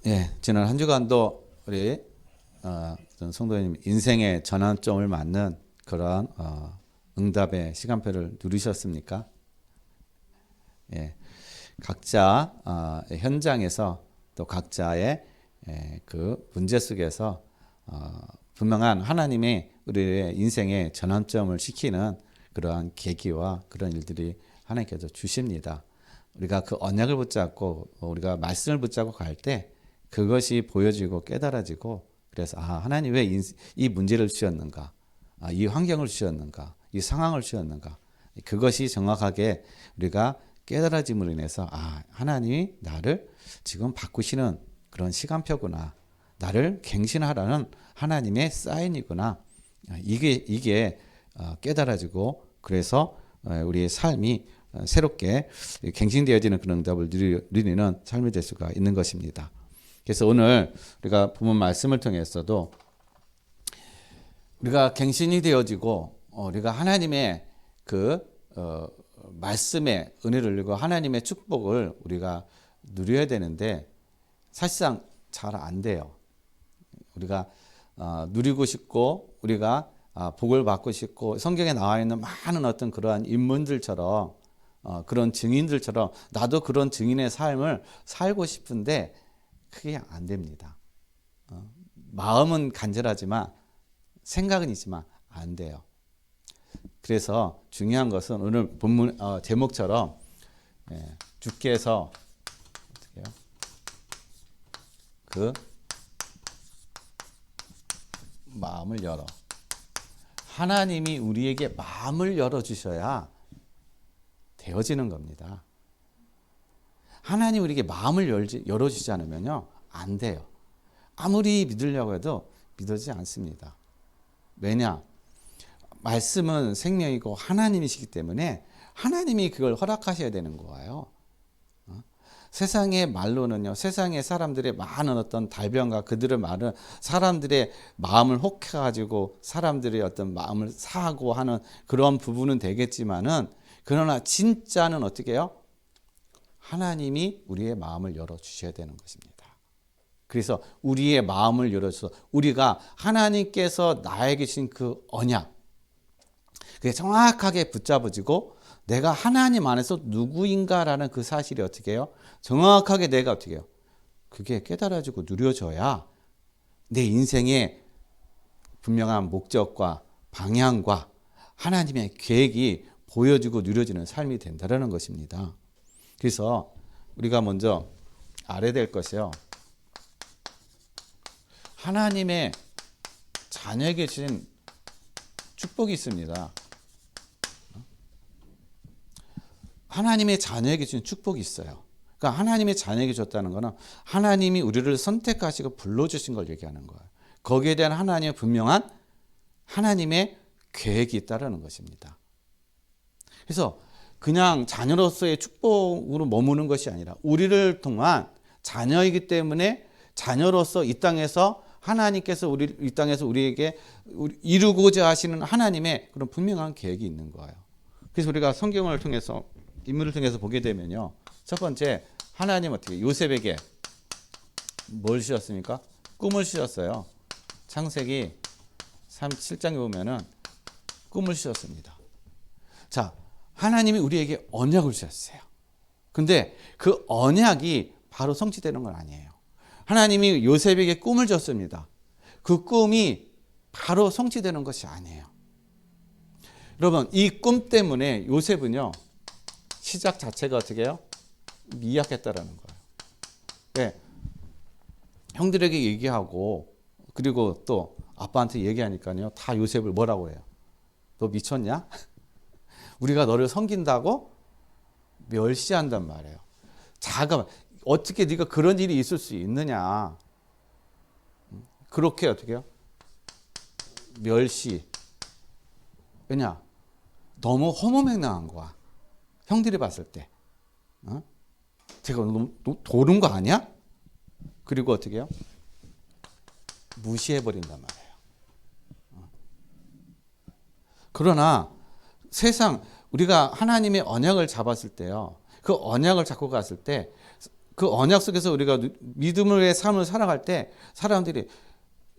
예, 지난 한 주간도 우리 성도님 인생의 전환점을 맞는 그런 응답의 시간표를 누리셨습니까? 예, 각자 현장에서 또 각자의 그 문제 속에서 분명한 하나님의 우리의 인생의 전환점을 시키는 그러한 계기와 그런 일들이 하나님께서 주십니다. 우리가 그 언약을 붙잡고 우리가 말씀을 붙잡고 갈 때 그것이 보여지고 깨달아지고, 그래서 하나님 왜 이 문제를 주셨는가, 이 환경을 주셨는가, 이 상황을 주셨는가, 그것이 정확하게 우리가 깨달아짐으로 인해서 하나님이 나를 지금 바꾸시는 그런 시간표구나, 나를 갱신하라는 하나님의 사인이구나, 이게 깨달아지고, 그래서 우리의 삶이 새롭게 갱신되어지는 그런 응답을 누리는 삶이 될 수가 있는 것입니다. 그래서 오늘 우리가 본문 말씀을 통해서도 우리가 갱신이 되어지고 우리가 하나님의 그 말씀의 은혜를 누리고 하나님의 축복을 우리가 누려야 되는데 사실상 잘 안 돼요. 우리가 누리고 싶고 우리가 복을 받고 싶고 성경에 나와 있는 많은 어떤 그러한 인물들처럼 그런 증인들처럼 나도 그런 증인의 삶을 살고 싶은데 그게 안 됩니다. 마음은 간절하지만 생각은 있지만 안 돼요. 그래서 중요한 것은 오늘 본문 제목처럼 주께서 그 마음을 열어, 하나님이 우리에게 마음을 열어주셔야 되어지는 겁니다. 하나님 우리에게 마음을 열어주지 않으면요 안 돼요. 아무리 믿으려고 해도 믿어지지 않습니다. 왜냐? 말씀은 생명이고 하나님이시기 때문에 하나님이 그걸 허락하셔야 되는 거예요. 세상의 말로는요, 세상의 사람들의 많은 어떤 달변과 그들의 말은 사람들의 마음을 혹해가지고 사람들의 어떤 마음을 사고 하는 그런 부분은 되겠지만은, 그러나 진짜는 어떻게 해요? 하나님이 우리의 마음을 열어주셔야 되는 것입니다. 그래서 우리의 마음을 열어줘서 우리가 하나님께서 나에게 주신 그 언약, 그게 정확하게 붙잡아지고 내가 하나님 안에서 누구인가라는 그 사실이 어떻게 해요? 정확하게 내가 어떻게 해요? 그게 깨달아지고 누려져야 내 인생의 분명한 목적과 방향과 하나님의 계획이 보여지고 누려지는 삶이 된다는 것입니다. 그래서 우리가 먼저 알아야 될 것이요, 하나님의 자녀에게 주신 축복이 있습니다. 하나님의 자녀에게 주신 축복이 있어요. 그러니까 하나님의 자녀에게 줬다는 것은 하나님이 우리를 선택하시고 불러주신 걸 얘기하는 거예요. 거기에 대한 하나님의 분명한 하나님의 계획이 있다는 것입니다. 그래서 그냥 자녀로서의 축복으로 머무는 것이 아니라 우리를 통한 자녀이기 때문에 자녀로서 이 땅에서 하나님께서 이 땅에서 우리에게 이루고자 하시는 하나님의 그런 분명한 계획이 있는 거예요. 그래서 우리가 성경을 통해서 인물을 통해서 보게 되면요, 첫 번째 하나님 어떻게 요셉에게 뭘 주셨습니까? 꿈을 주셨어요. 창세기 37장에 보면은 꿈을 주셨습니다. 자, 하나님이 우리에게 언약을 주셨어요. 근데 그 언약이 바로 성취되는 건 아니에요. 하나님이 요셉에게 꿈을 줬습니다. 그 꿈이 바로 성취되는 것이 아니에요. 여러분, 이 꿈 때문에 요셉은요, 시작 자체가 어떻게 해요? 미약했다라는 거예요. 네. 형들에게 얘기하고 그리고 또 아빠한테 얘기하니까요, 다 요셉을 뭐라고 해요? 너 미쳤냐? 우리가 너를 섬긴다고 멸시한단 말이에요. 잠깐만, 어떻게 네가 그런 일이 있을 수 있느냐? 그렇게 어떻게 해요? 멸시. 왜냐? 너무 허무맹랑한 거야. 형들이 봤을 때. 제가 너무 도는 거 아니야? 그리고 어떻게 해요? 무시해버린단 말이에요. 그러나 세상, 우리가 하나님의 언약을 잡았을 때요, 그 언약을 잡고 갔을 때 그 언약 속에서 우리가 믿음의 삶을 살아갈 때 사람들이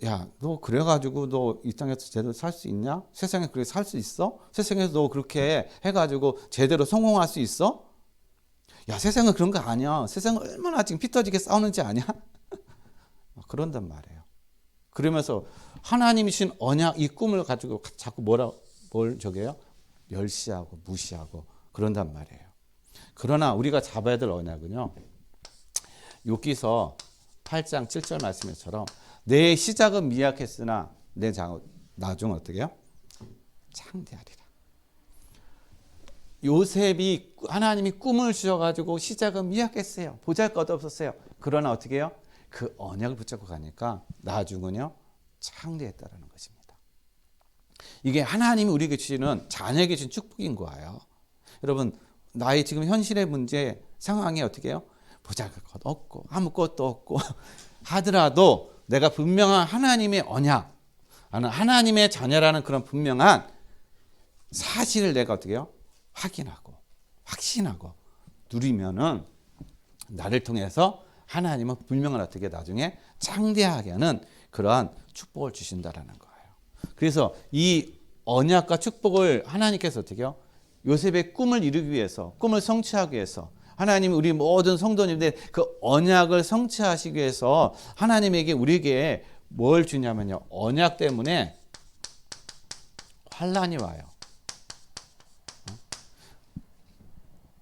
야, 너 그래가지고 너 이 땅에서 제대로 살 수 있냐? 세상에 그렇게 살 수 있어? 세상에서 너 그렇게 해가지고 제대로 성공할 수 있어? 야, 세상은 그런 거 아니야. 세상은 얼마나 지금 피 터지게 싸우는지 아냐? 그런단 말이에요. 그러면서 하나님이 주신 언약, 이 꿈을 가지고 자꾸 뭘 저게요? 멸시하고 무시하고 그런단 말이에요. 그러나 우리가 잡아야 될 언약은요. 욥기서 8장 7절 말씀처럼 내 시작은 미약했으나 내 나중은 어떻게 해요? 창대하리라. 요셉이 하나님이 꿈을 주셔가지고 시작은 미약했어요. 보잘것없었어요. 그러나 어떻게 해요? 그 언약을 붙잡고 가니까 나중은요 창대했다라는 것입니다. 이게 하나님이 우리에게 주시는 자녀에게 주신 축복인 거예요. 여러분 나의 지금 현실의 문제 상황이 어떻게 해요? 보잘것 없고 아무것도 없고 하더라도 내가 분명한 하나님의 언약, 하나님의 자녀라는 그런 분명한 사실을 내가 어떻게 해요? 확인하고 확신하고 누리면은 나를 통해서 하나님은 분명한 어떻게 나중에 창대하게 하는 그러한 축복을 주신다라는 거예요. 그래서 이 언약과 축복을 하나님께서 어떻게 해요? 요셉의 꿈을 이루기 위해서, 꿈을 성취하기 위해서 하나님이 우리 모든 성도님들 그 언약을 성취하시기 위해서 하나님에게 우리에게 뭘 주냐면요. 언약 때문에 환난이 와요.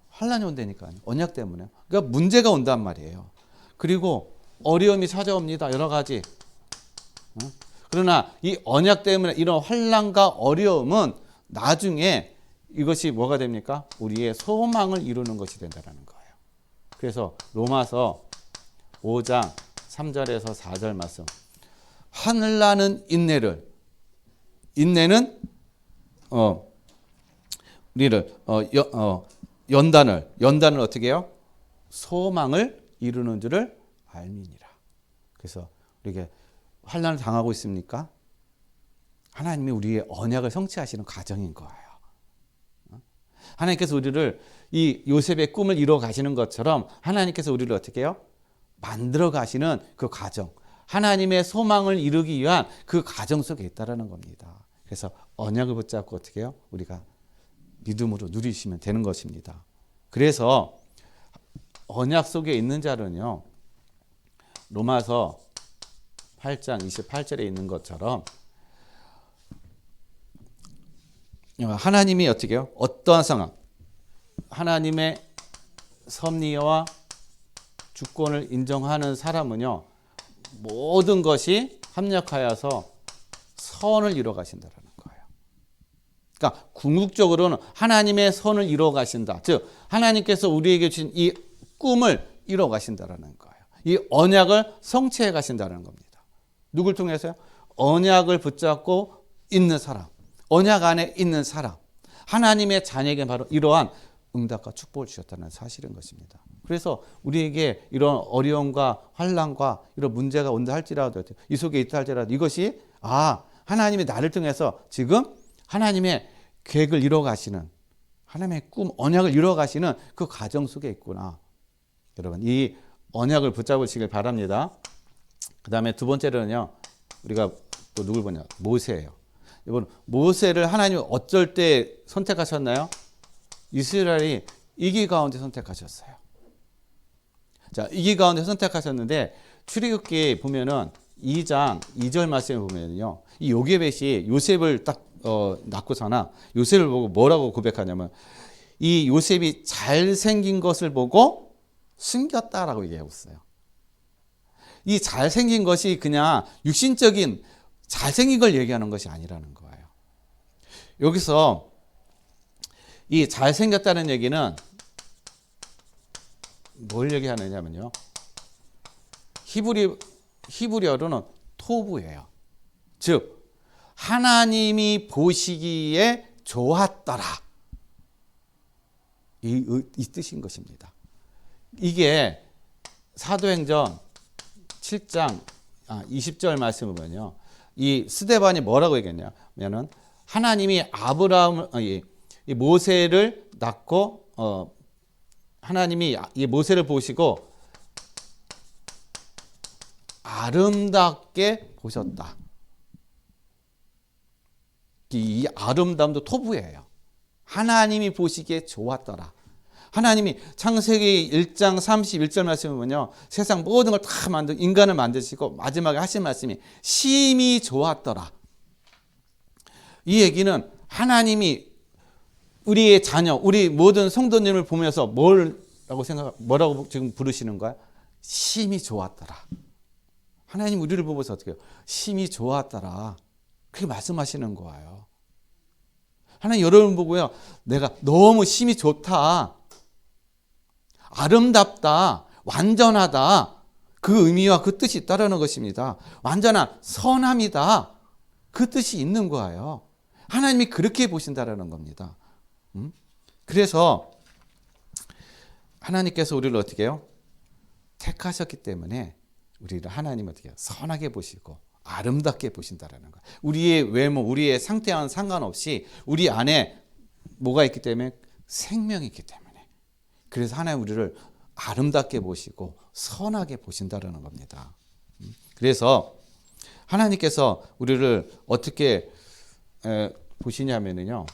환난이 온다니까요. 언약 때문에. 그러니까 문제가 온단 말이에요. 그리고 어려움이 찾아옵니다. 여러 가지. 그러나 이 언약 때문에 이런 환난과 어려움은 나중에 이것이 뭐가 됩니까? 우리의 소망을 이루는 것이 된다는 거예요. 그래서 로마서 5장 3절에서 4절 말씀. 하늘나는 인내는 우리를 연단을 어떻게 해요? 소망을 이루는 줄을 알미니라. 그래서 우리에게 환난을 당하고 있습니까? 하나님이 우리의 언약을 성취하시는 과정인 거예요. 하나님께서 우리를 이 요셉의 꿈을 이루어 가시는 것처럼 하나님께서 우리를 어떻게 해요? 만들어 가시는 그 과정, 하나님의 소망을 이루기 위한 그 과정 속에 있다는 겁니다. 그래서 언약을 붙잡고 어떻게 해요? 우리가 믿음으로 누리시면 되는 것입니다. 그래서 언약 속에 있는 자는요, 로마서 8장 28절에 있는 것처럼 하나님이 어떻게 해요? 어떠한 상황, 하나님의 섭리와 주권을 인정하는 사람은요, 모든 것이 합력하여서 선을 이루어 가신다는 거예요. 그러니까 궁극적으로는 하나님의 선을 이루어 가신다. 즉 하나님께서 우리에게 주신 이 꿈을 이루어 가신다는 거예요. 이 언약을 성취해 가신다는 겁니다. 누굴 통해서요? 언약을 붙잡고 있는 사람, 언약 안에 있는 사람, 하나님의 자녀에게 바로 이러한 응답과 축복을 주셨다는 사실인 것입니다. 그래서 우리에게 이런 어려움과 환난과 이런 문제가 온다 할지라도, 이 속에 있다 할지라도 이것이 하나님이 나를 통해서 지금 하나님의 계획을 이루어 가시는, 하나님의 꿈, 언약을 이루어 가시는 그 과정 속에 있구나. 여러분, 이 언약을 붙잡으시길 바랍니다. 그 다음에 두 번째로는요, 우리가 또 누굴 보냐? 모세예요. 여러분, 모세를 하나님이 어쩔 때 선택하셨나요? 이스라엘이 이기 가운데 선택하셨어요. 자, 이기 가운데 선택하셨는데 출애굽기 보면은 2장 2절 말씀에 보면요, 이 요게벳이 요셉을 딱 낳고서나 요셉을 보고 뭐라고 고백하냐면 이 요셉이 잘생긴 것을 보고 숨겼다라고 얘기하고 있어요. 이 잘생긴 것이 그냥 육신적인 잘생긴 걸 얘기하는 것이 아니라는 거예요. 여기서 이 잘생겼다는 얘기는 뭘 얘기하느냐면요, 히브리어로는 토부예요. 즉 하나님이 보시기에 좋았더라, 이 뜻인 것입니다. 이게 사도행전 7장 20절 말씀을 보면요, 이 스데반이 뭐라고 얘기했냐면은 하나님이 이 모세를 낳고 하나님이 이 모세를 보시고 아름답게 보셨다. 이 아름다움도 토부예요. 하나님이 보시기에 좋았더라. 하나님이 창세기 1장 31절 말씀을 보면요, 세상 모든 걸 다 인간을 만드시고 마지막에 하신 말씀이 심히 좋았더라. 이 얘기는 하나님이 우리의 자녀, 우리 모든 성도님을 보면서 뭐라고 지금 부르시는 거야? 심히 좋았더라. 하나님 우리를 보면서 어떻게 해요? 심히 좋았더라. 그렇게 말씀하시는 거예요. 하나님 여러분 보고요, 내가 너무 심히 좋다, 아름답다, 완전하다, 그 의미와 그 뜻이 있다라는 것입니다. 완전한 선함이다, 그 뜻이 있는 거예요. 하나님이 그렇게 보신다라는 겁니다. 그래서 하나님께서 우리를 어떻게 해요? 택하셨기 때문에 우리를 하나님 어떻게 해요? 선하게 보시고 아름답게 보신다라는 거예요. 우리의 외모, 우리의 상태와는 상관없이 우리 안에 뭐가 있기 때문에? 생명이 있기 때문에. 그래서 하나님 우리를 아름답게 보시고 선하게 보신다라는 겁니다. 그래서 하나님께서 우리를 어떻게 보시냐면요,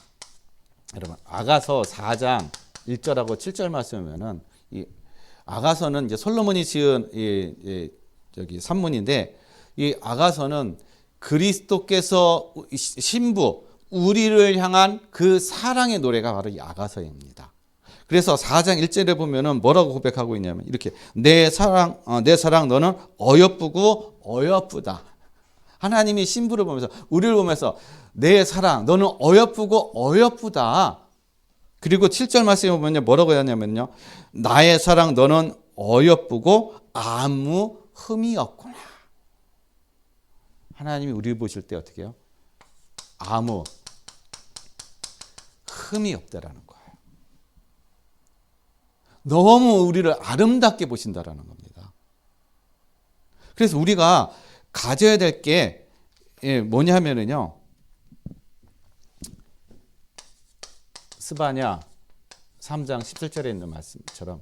여러분 아가서 4장 1절하고 7절 말씀이면은, 이 아가서는 이제 솔로몬이 지은 저기 산문인데, 이 아가서는 그리스도께서 신부 우리를 향한 그 사랑의 노래가 바로 이 아가서입니다. 그래서 4장 1절에 보면은 뭐라고 고백하고 있냐면 이렇게, 내 사랑 너는 어여쁘고 어여쁘다. 하나님이 신부를 보면서, 우리를 보면서 내 사랑 너는 어여쁘고 어여쁘다. 그리고 7절 말씀에 보면 뭐라고 하냐면요, 나의 사랑 너는 어여쁘고 아무 흠이 없구나. 하나님이 우리를 보실 때 어떻게 해요? 아무 흠이 없다라는 거예요. 너무 우리를 아름답게 보신다라는 겁니다. 그래서 우리가 가져야 될 게 뭐냐 하면은요, 스바냐 3장 17절에 있는 말씀처럼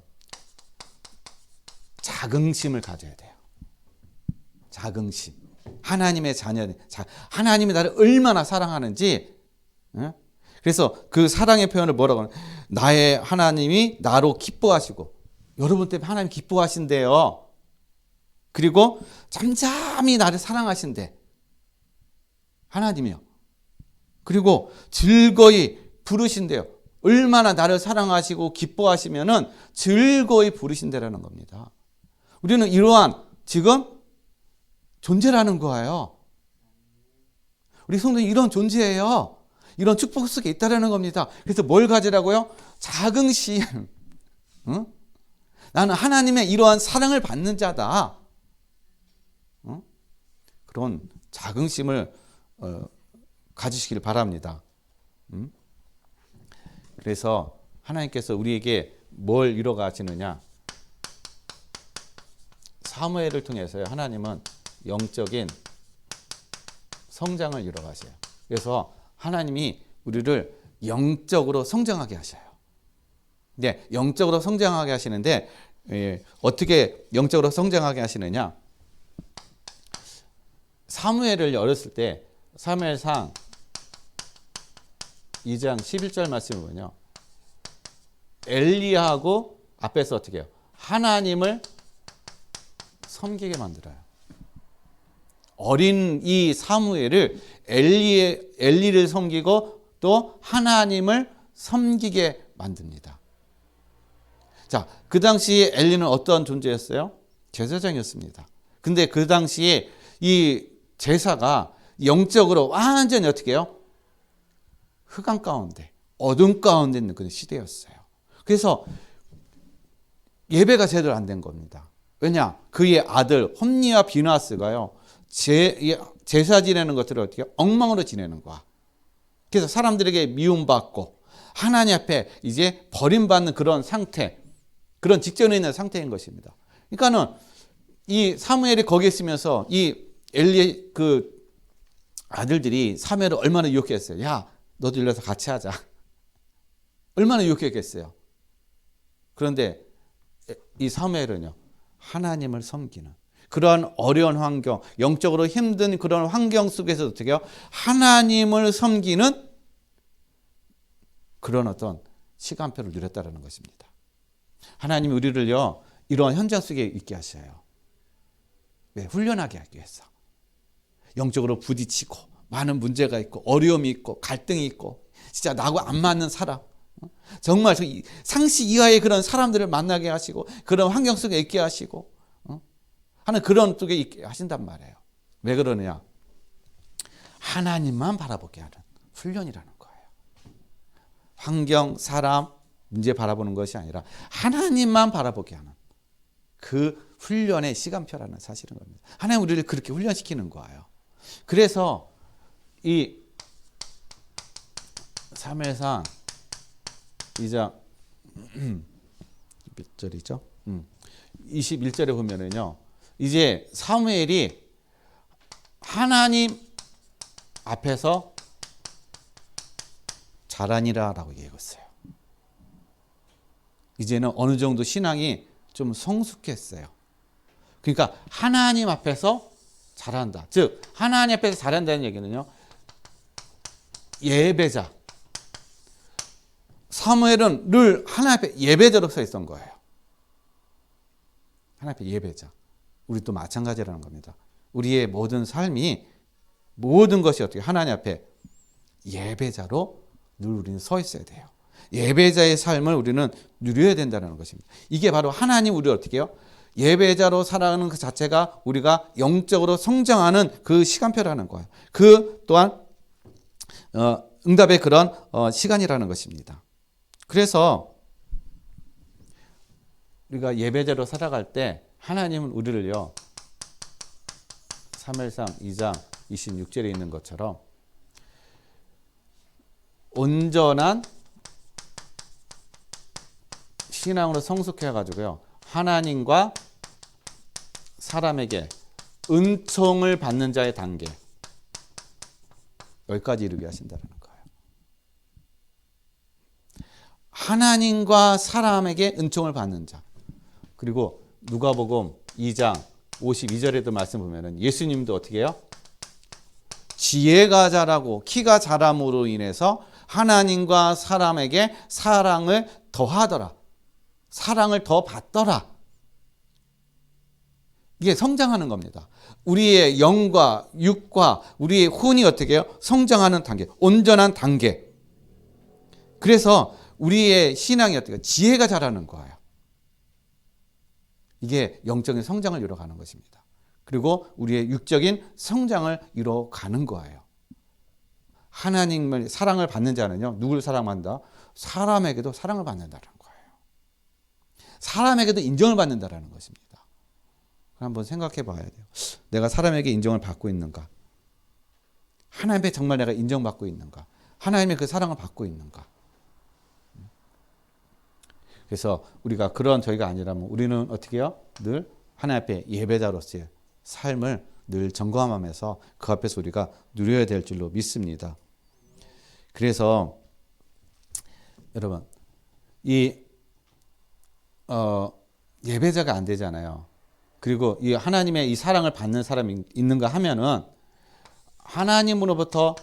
자긍심을 가져야 돼요. 자긍심. 하나님의 자녀, 하나님이 나를 얼마나 사랑하는지. 그래서 그 사랑의 표현을 뭐라고 하냐, 나의 하나님이 나로 기뻐하시고, 여러분 때문에 하나님 기뻐하신대요. 그리고 잠잠히 나를 사랑하신대, 하나님이요. 그리고 즐거이 부르신대요. 얼마나 나를 사랑하시고 기뻐하시면은 즐거이 부르신다라는 겁니다. 우리는 이러한 지금 존재라는 거예요. 우리 성도님 이런 존재예요. 이런 축복 속에 있다라는 겁니다. 그래서 뭘 가지라고요? 자긍심. 응? 나는 하나님의 이러한 사랑을 받는 자다. 응? 그런 자긍심을 가지시길 바랍니다. 응? 그래서 하나님께서 우리에게 뭘 이뤄 가시느냐? 사무엘을 통해서요, 하나님은 영적인 성장을 이뤄 가셔요. 그래서 하나님이 우리를 영적으로 성장하게 하셔요. 네, 영적으로 성장하게 하시는데, 어떻게 영적으로 성장하게 하시느냐? 사무엘을 열었을 때 사무엘상 2장 11절 말씀을 보면요, 엘리야하고 앞에서 어떻게 해요? 하나님을 섬기게 만들어요. 어린 이 사무엘을 엘리를 섬기고 또 하나님을 섬기게 만듭니다. 자, 그 당시에 엘리는 어떠한 존재였어요? 제사장이었습니다. 근데 그 당시에 이 제사가 영적으로 완전히 어떻게 해요? 흑암 가운데, 어둠 가운데 있는 그런 시대였어요. 그래서 예배가 제대로 안 된 겁니다. 왜냐? 그의 아들 홈니와 비나스가요, 제사 지내는 것들을 어떻게 엉망으로 지내는 거야. 그래서 사람들에게 미움받고 하나님 앞에 이제 버림받는 그런 상태, 그런 직전에 있는 상태인 것입니다. 그러니까는 이 사무엘이 거기에 있으면서 이 엘리의 그 아들들이 사무엘을 얼마나 유혹했어요. 야, 너도 일러서 같이 하자. 얼마나 유혹했겠어요. 그런데 이 사무엘은요, 하나님을 섬기는. 그런 어려운 환경, 영적으로 힘든 그런 환경 속에서 어떻게 해요? 하나님을 섬기는 그런 어떤 시간표를 누렸다는 것입니다. 하나님이 우리를요, 이런 현장 속에 있게 하셔요. 왜? 훈련하게 하기 위해서. 영적으로 부딪히고 많은 문제가 있고 어려움이 있고 갈등이 있고 진짜 나하고 안 맞는 사람, 정말 상시 이하의 그런 사람들을 만나게 하시고 그런 환경 속에 있게 하시고 하는 그런 쪽에 있게 하신단 말이에요. 왜 그러느냐? 하나님만 바라보게 하는 훈련이라는 거예요. 환경, 사람, 문제 바라보는 것이 아니라 하나님만 바라보게 하는 그 훈련의 시간표라는 사실인 겁니다. 하나님 우리를 그렇게 훈련시키는 거예요. 그래서 이 사무엘상 2장 몇 절이죠? 21절에 보면은요, 이제 사무엘이 하나님 앞에서 잘하니라라고 얘기했어요. 이제는 어느 정도 신앙이 좀 성숙했어요. 그러니까 하나님 앞에서 잘한다. 즉 하나님 앞에서 잘한다는 얘기는요, 예배자. 사무엘은 늘 하나님 앞에 예배자로 서 있던 거예요. 하나님 앞에 예배자. 우리도 마찬가지라는 겁니다. 우리의 모든 삶이, 모든 것이 어떻게 하나님 앞에 예배자로 늘 우리는 서 있어야 돼요. 예배자의 삶을 우리는 누려야 된다는 것입니다. 이게 바로 하나님 우리를 어떻게 해요? 예배자로 살아가는 그 자체가 우리가 영적으로 성장하는 그 시간표라는 거예요. 그 또한 응답의 그런 시간이라는 것입니다. 그래서 우리가 예배자로 살아갈 때 하나님은 우리를요, 사무엘상 2장 26절에 있는 것처럼 온전한 신앙으로 성숙해가지고요, 하나님과 사람에게 은총을 받는 자의 단계, 여기까지 이르게 하신다는 거예요. 하나님과 사람에게 은총을 받는 자. 그리고 누가복음 2장 52절에도 말씀 보면은 예수님도 어떻게 해요? 지혜가 자라고 키가 자람으로 인해서 하나님과 사람에게 사랑을 더하더라. 사랑을 더 받더라. 이게 성장하는 겁니다. 우리의 영과 육과 우리의 혼이 어떻게 해요? 성장하는 단계, 온전한 단계. 그래서 우리의 신앙이 어떻게 해요? 지혜가 자라는 거예요. 이게 영적인 성장을 이뤄가는 것입니다. 그리고 우리의 육적인 성장을 이뤄가는 거예요. 하나님을 사랑을 받는 자는요, 누구를 사랑한다? 사람에게도 사랑을 받는다는 거예요. 사람에게도 인정을 받는다는 것입니다. 한번 생각해 봐야 돼요. 내가 사람에게 인정을 받고 있는가? 하나님께 정말 내가 인정받고 있는가? 하나님의 그 사랑을 받고 있는가? 그래서 우리가 그런 저희가 아니라면 우리는 어떻게 해요? 늘 하나님 앞에 예배자로서의 삶을 늘 점검하면서 그 앞에서 우리가 누려야 될 줄로 믿습니다. 그래서 여러분, 이 예배자가 안 되잖아요. 그리고 이 하나님의 이 사랑을 받는 사람이 있는가 하면은 하나님으로부터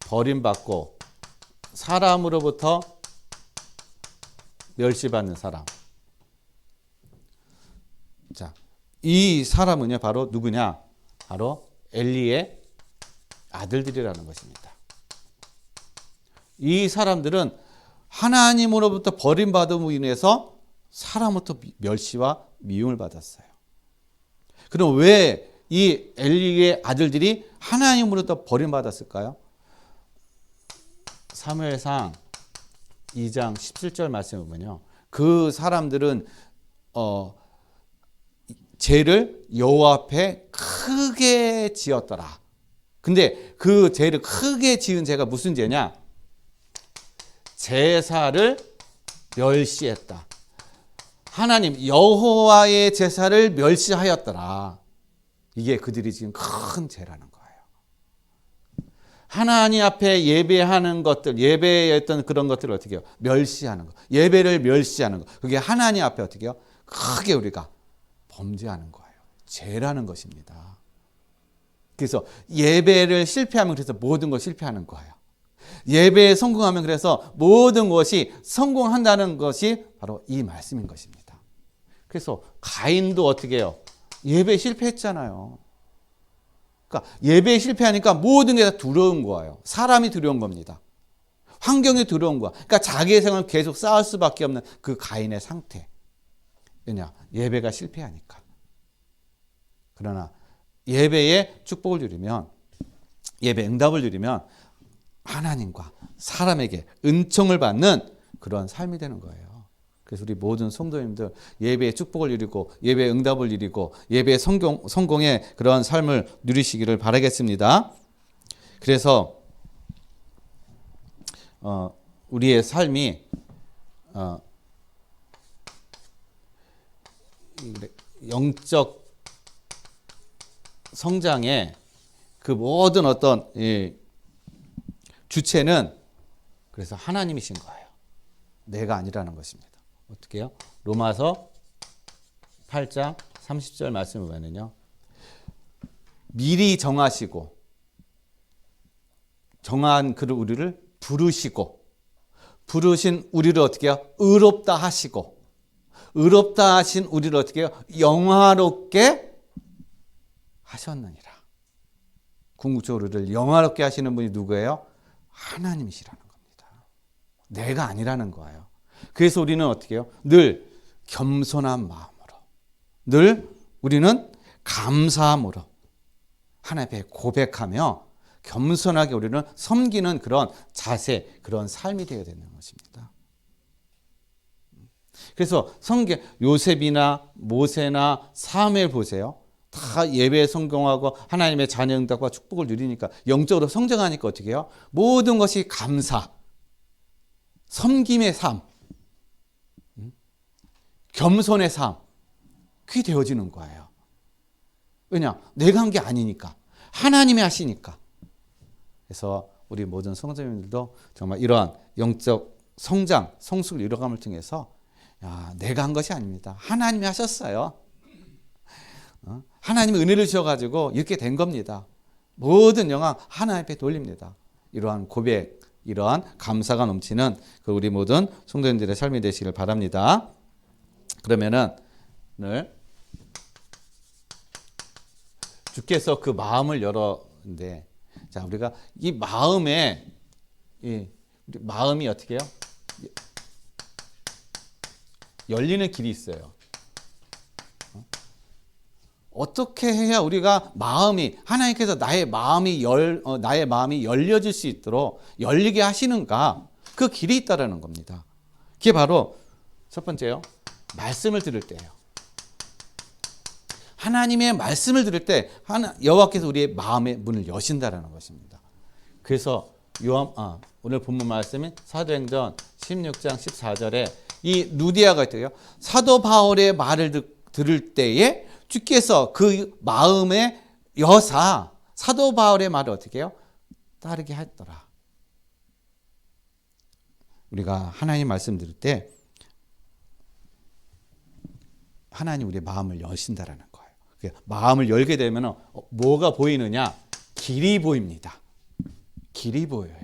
버림받고 사람으로부터 멸시받는 사람. 자, 이 사람은요, 바로 누구냐? 바로 엘리의 아들들이라는 것입니다. 이 사람들은 하나님으로부터 버림받음으로 인해서 사람으로부터 멸시와 미움을 받았어요. 그럼 왜 이 엘리의 아들들이 하나님으로부터 버림받았을까요? 사무엘상 2장 17절 말씀을 보면요, 그 사람들은 죄를 여호와 앞에 크게 지었더라. 근데 그 죄를 크게 지은 죄가 무슨 죄냐? 제사를 멸시했다. 하나님 여호와의 제사를 멸시하였더라. 이게 그들이 지금 큰 죄라는 거예요. 하나님 앞에 예배하는 것들, 예배했던 그런 것들을 어떻게 해요? 멸시하는 거. 예배를 멸시하는 거. 그게 하나님 앞에 어떻게 해요? 크게 우리가 범죄하는 거예요. 죄라는 것입니다. 그래서 예배를 실패하면 그래서 모든 것 실패하는 거예요. 예배에 성공하면 그래서 모든 것이 성공한다는 것이 바로 이 말씀인 것입니다. 그래서 가인도 어떻게 해요? 예배에 실패했잖아요. 그러니까 예배에 실패하니까 모든 게 다 두려운 거예요. 사람이 두려운 겁니다. 환경이 두려운 거야. 그러니까 자기의 생을 계속 쌓을 수밖에 없는 그 가인의 상태. 왜냐? 예배가 실패하니까. 그러나 예배의 축복을 누리면, 예배 응답을 누리면 하나님과 사람에게 은총을 받는 그런 삶이 되는 거예요. 그래서 우리 모든 성도님들 예배의 축복을 누리고 예배의 응답을 누리고 예배의 성공의 그런 삶을 누리시기를 바라겠습니다. 그래서 우리의 삶이 영적 성장의 그 모든 어떤 주체는 그래서 하나님이신 거예요. 내가 아니라는 것입니다. 어떻게 해요? 로마서 8장 30절 말씀을 보면요. 미리 정하시고 정한 그를 우리를 부르시고 부르신 우리를 어떻게 해요? 의롭다 하시고 의롭다 하신 우리를 어떻게 해요? 영화롭게 하셨느니라. 궁극적으로 우리를 영화롭게 하시는 분이 누구예요? 하나님이시라는 겁니다. 내가 아니라는 거예요. 그래서 우리는 어떻게 해요? 늘 겸손한 마음으로, 늘 우리는 감사함으로 하나님 앞에 고백하며 겸손하게 우리는 섬기는 그런 자세, 그런 삶이 되어야 되는 것입니다. 그래서 성경 요셉이나 모세나 사무엘 보세요. 다 예배에 성공하고 하나님의 자녀 응답과 축복을 누리니까 영적으로 성장하니까 어떻게 해요? 모든 것이 감사, 섬김의 삶, 겸손의 삶, 그게 되어지는 거예요. 왜냐? 내가 한 게 아니니까. 하나님이 하시니까. 그래서 우리 모든 성도님들도 정말 이러한 영적 성장, 성숙을 이뤄감을 통해서 내가 한 것이 아닙니다. 하나님이 하셨어요. 하나님이 은혜를 주셔가지고 이렇게 된 겁니다. 모든 영광 하나님 앞에 돌립니다. 이러한 고백, 이러한 감사가 넘치는 그 우리 모든 성도님들의 삶이 되시길 바랍니다. 그러면은 오늘 주께서 그 마음을 열었는데, 자 우리가 이 마음에 우리 마음이 어떻게 해요? 열리는 길이 있어요. 어떻게 해야 우리가 마음이 하나님께서 나의 마음이 열려질 수 있도록 열리게 하시는가? 그 길이 있다라는 겁니다. 그게 바로 첫 번째요. 말씀을 들을 때예요. 하나님의 말씀을 들을 때 여호와께서 우리의 마음의 문을 여신다라는 것입니다. 그래서 오늘 본문 말씀인 사도행전 16장 14절에 이 루디아가 있대요. 사도 바울의 말을 들을 때에 주께서 그 마음의 여사 사도 바울의 말을 어떻게 해요? 따르게 했더라. 우리가 하나님 말씀 들을 때 하나님 우리의 마음을 여신다라는 거예요. 마음을 열게 되면 뭐가 보이느냐? 길이 보입니다. 길이 보여요.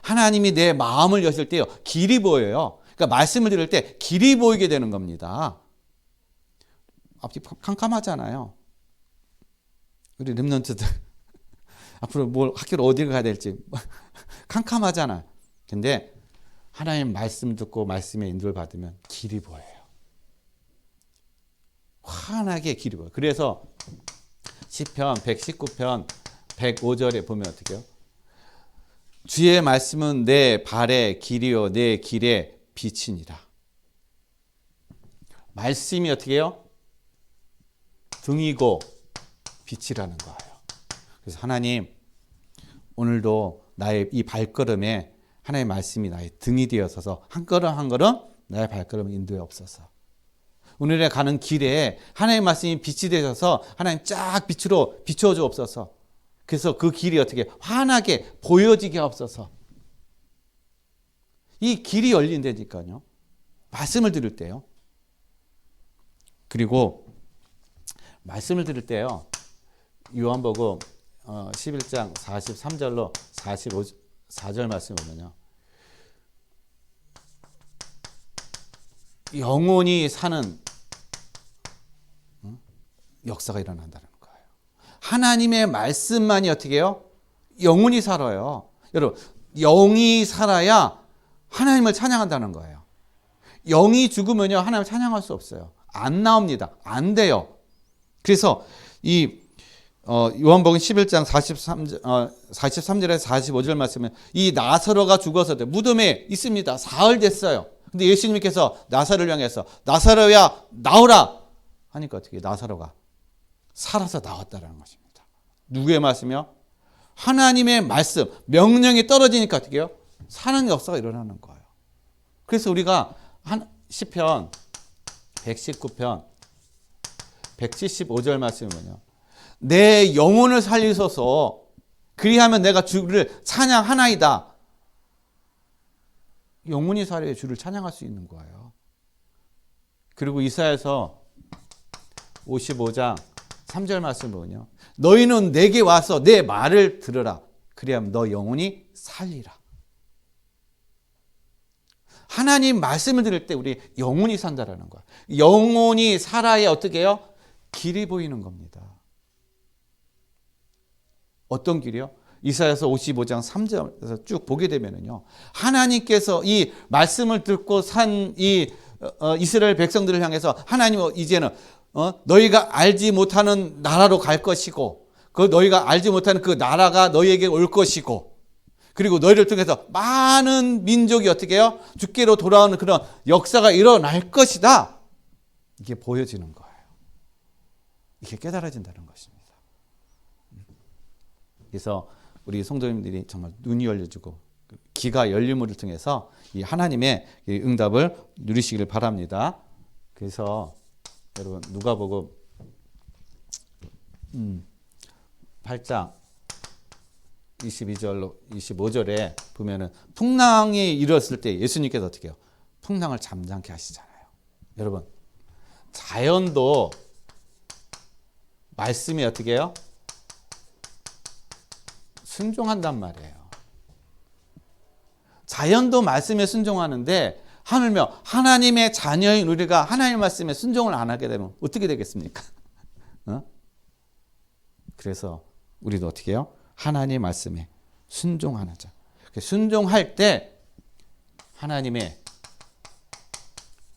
하나님이 내 마음을 여실 때요, 길이 보여요. 그러니까 말씀을 들을 때 길이 보이게 되는 겁니다. 앞이 캄캄하잖아요. 우리 렘넌트들 앞으로 학교를 어디를 가야 될지 캄캄하잖아요. 근데 하나님 말씀 듣고 말씀의 인도를 받으면 길이 보여요. 환하게 길이 보여요. 그래서 시편 119편 105절에 보면 어떻게 해요? 주의 말씀은 내 발의 길이요 내 길의 빛이니라. 말씀이 어떻게 해요? 등이고 빛이라는 거예요. 그래서 하나님 오늘도 나의 이 발걸음에 하나님의 말씀이 나의 등이 되어서서 한 걸음 한 걸음 나의 발걸음을 인도해 없어서 오늘에 가는 길에 하나님의 말씀이 빛이 되셔서 하나님 쫙 빛으로 비춰줘 없어서 그래서 그 길이 어떻게 환하게 보여지게 없어서 이 길이 열린다니까요. 말씀을 들을 때요. 그리고 말씀을 드릴 때요. 요한복음 11장 43절로 44절 말씀 보면요. 영원히 사는 역사가 일어난다는 거예요. 하나님의 말씀만이 어떻게 해요? 영원히 살아요. 여러분, 영이 살아야 하나님을 찬양한다는 거예요. 영이 죽으면요, 하나님을 찬양할 수 없어요. 안 나옵니다. 안 돼요. 그래서 이 요한복음 11장 43절에서 45절 말씀은 이 나사로가 죽어서 무덤에 있습니다. 사흘 됐어요. 근데 예수님께서 나사로를 향해서 나사로야 나오라 하니까 어떻게 나사로가 살아서 나왔다는 것입니다. 누구의 말씀이요? 하나님의 말씀, 명령이 떨어지니까 어떻게 해요? 사는 역사가 일어나는 거예요. 그래서 우리가 시편 119편 175절 말씀이면요. 내 영혼을 살리소서 그리하면 내가 주를 찬양하나이다. 영혼이 살아야 주를 찬양할 수 있는 거예요. 그리고 이사야서 55장 3절 말씀 보면요. 너희는 내게 와서 내 말을 들으라. 그리하면 너 영혼이 살리라. 하나님 말씀을 들을 때 우리 영혼이 산다라는 거야. 영혼이 살아야 어떻게 해요? 길이 보이는 겁니다. 어떤 길이요? 이사야서 55장 3절에서 쭉 보게 되면은요. 하나님께서 이 말씀을 듣고 산 이 이스라엘 백성들을 향해서 하나님은 이제는 너희가 알지 못하는 나라로 갈 것이고 그 너희가 알지 못하는 그 나라가 너희에게 올 것이고 그리고 너희를 통해서 많은 민족이 어떻게 해요? 주께로 돌아오는 그런 역사가 일어날 것이다. 이게 보여지는 거예요. 이게 깨달아진다는 것입니다. 그래서 우리 성도님들이 정말 눈이 열려지고 귀가 열림을 통해서 이 하나님의 응답을 누리시기를 바랍니다. 그래서 여러분 누가복음 8장 22절로 25절에 보면은 풍랑이 일었을 때 예수님께서 어떻게 해요? 풍랑을 잠잠케 하시잖아요. 여러분 자연도 말씀이 어떻게 해요? 순종한단 말이에요. 자연도 말씀에 순종하는데 하물며 하나님의 자녀인 우리가 하나님의 말씀에 순종을 안 하게 되면 어떻게 되겠습니까? 그래서 우리도 어떻게 해요? 하나님의 말씀에 순종하는 자. 순종할 때 하나님의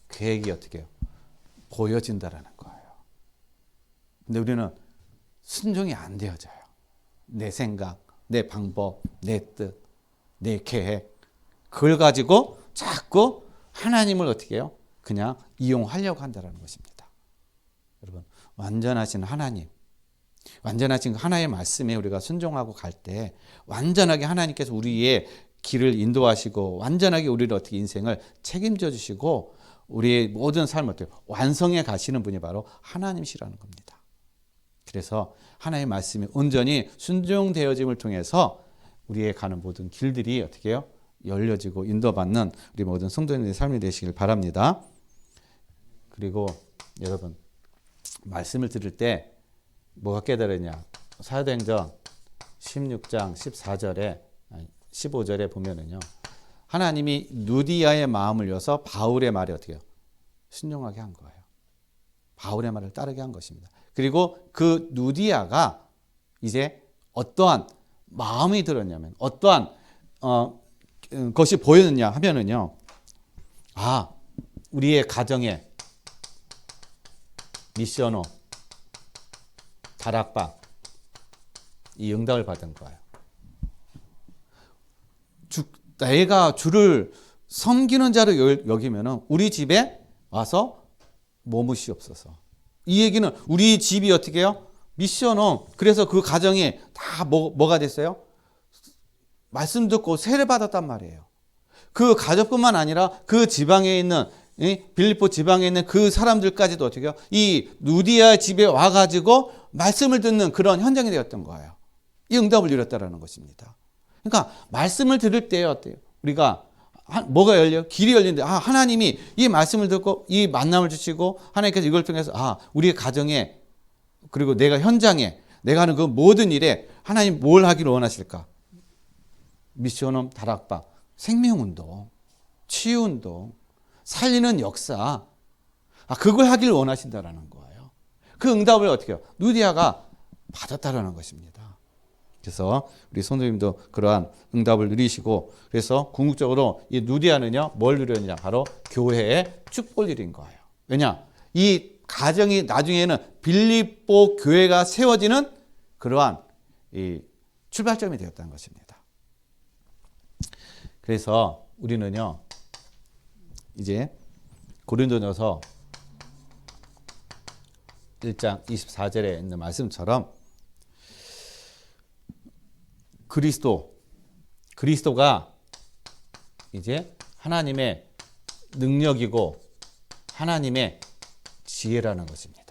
계획이 어떻게 해요? 보여진다라는 거예요. 근데 우리는 순종이 안 되어져요. 내 생각, 내 방법, 내 뜻, 내 계획 그걸 가지고 자꾸 하나님을 어떻게 해요? 그냥 이용하려고 한다는 것입니다. 여러분 완전하신 하나님 완전하신 하나님의 말씀에 우리가 순종하고 갈 때 완전하게 하나님께서 우리의 길을 인도하시고 완전하게 우리를 어떻게 인생을 책임져 주시고 우리의 모든 삶을 어떻게 완성해 가시는 분이 바로 하나님이시라는 겁니다. 그래서 하나님의 말씀이 온전히 순종되어짐을 통해서 우리의 가는 모든 길들이 어떻게 해요? 열려지고 인도받는 우리 모든 성도님들의 삶이 되시길 바랍니다. 그리고 여러분 말씀을 들을 때 뭐가 깨달으냐? 사도행전 16장 14절에 15절에 보면은요. 하나님이 누디아의 마음을 여서 바울의 말에 어떻게 해요? 순종하게 한 거예요. 바울의 말을 따르게 한 것입니다. 그리고 그 누디아가 이제 어떠한 마음이 들었냐면 어떠한 것이 보였느냐 하면은요. 우리의 가정에 미션호 다락방 이 응답을 받은 거예요. 내가 주를 섬기는 자로 여기면은 우리 집에 와서 머무시옵소서. 이 얘기는 우리 집이 어떻게 해요? 미션홈. 그래서 그 가정이 다 뭐가 됐어요? 말씀 듣고 세례 받았단 말이에요. 그 가족뿐만 아니라 그 지방에 있는 빌립보 지방에 있는 그 사람들까지도 어떻게 해요? 이 누디아 집에 와가지고 말씀을 듣는 그런 현장이 되었던 거예요. 이 응답을 이뤘다라는 것입니다. 그러니까 말씀을 들을 때 어때요? 우리가 뭐가 열려요? 길이 열리는데 하나님이 이 말씀을 듣고 이 만남을 주시고 하나님께서 이걸 통해서 우리의 가정에 그리고 내가 현장에 내가 하는 그 모든 일에 하나님 뭘 하기를 원하실까? 미션홈 다락방, 생명운동, 치유운동, 살리는 역사, 그걸 하기를 원하신다라는 거예요. 그 응답을 어떻게 해요? 누디아가 받았다라는 것입니다. 그래서 우리 성도님도 그러한 응답을 누리시고, 그래서 궁극적으로 이 누디아는요 뭘 누렸느냐, 바로 교회의 축복을 누린 거예요. 왜냐, 이 가정이 나중에는 빌립보 교회가 세워지는 그러한 이 출발점이 되었다는 것입니다. 그래서 우리는요 이제 고린도전서 1장 24절에 있는 말씀처럼 그리스도가 이제 하나님의 능력이고 하나님의 지혜라는 것입니다.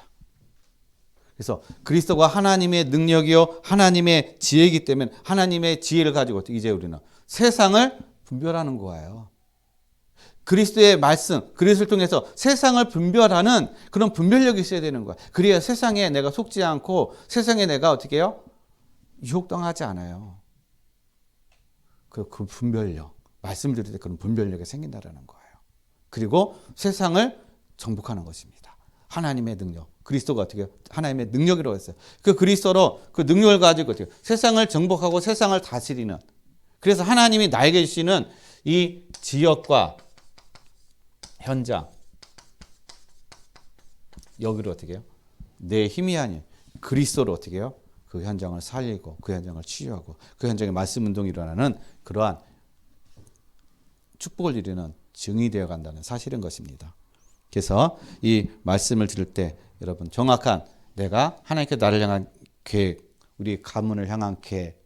그래서 그리스도가 하나님의 능력이요 하나님의 지혜이기 때문에 하나님의 지혜를 가지고 이제 우리는 세상을 분별하는 거예요. 그리스도의 말씀, 그리스도를 통해서 세상을 분별하는 그런 분별력이 있어야 되는 거야. 그래야 세상에 내가 속지 않고 세상에 내가 어떻게 해요? 유혹당하지 않아요. 그 분별력, 말씀 드릴 때 그런 분별력이 생긴다는 거예요. 그리고 세상을 정복하는 것입니다. 하나님의 능력, 그리스도가 어떻게 하나님의 능력이라고 했어요. 그 그리스도로 그 능력을 가지고 어떻게 세상을 정복하고 세상을 다스리는, 그래서 하나님이 나에게 주시는 이 지역과 현장, 여기를 어떻게 해요? 내 힘이 아닌 그리스도로 어떻게 해요? 그 현장을 살리고 그 현장을 치유하고 그 현장에 말씀 운동이 일어나는 그러한 축복을 이루는 증이 되어 간다는 사실인 것입니다. 그래서 이 말씀을 들을 때 여러분 정확한 내가 하나님께 나를 향한 계획, 우리 가문을 향한 계획,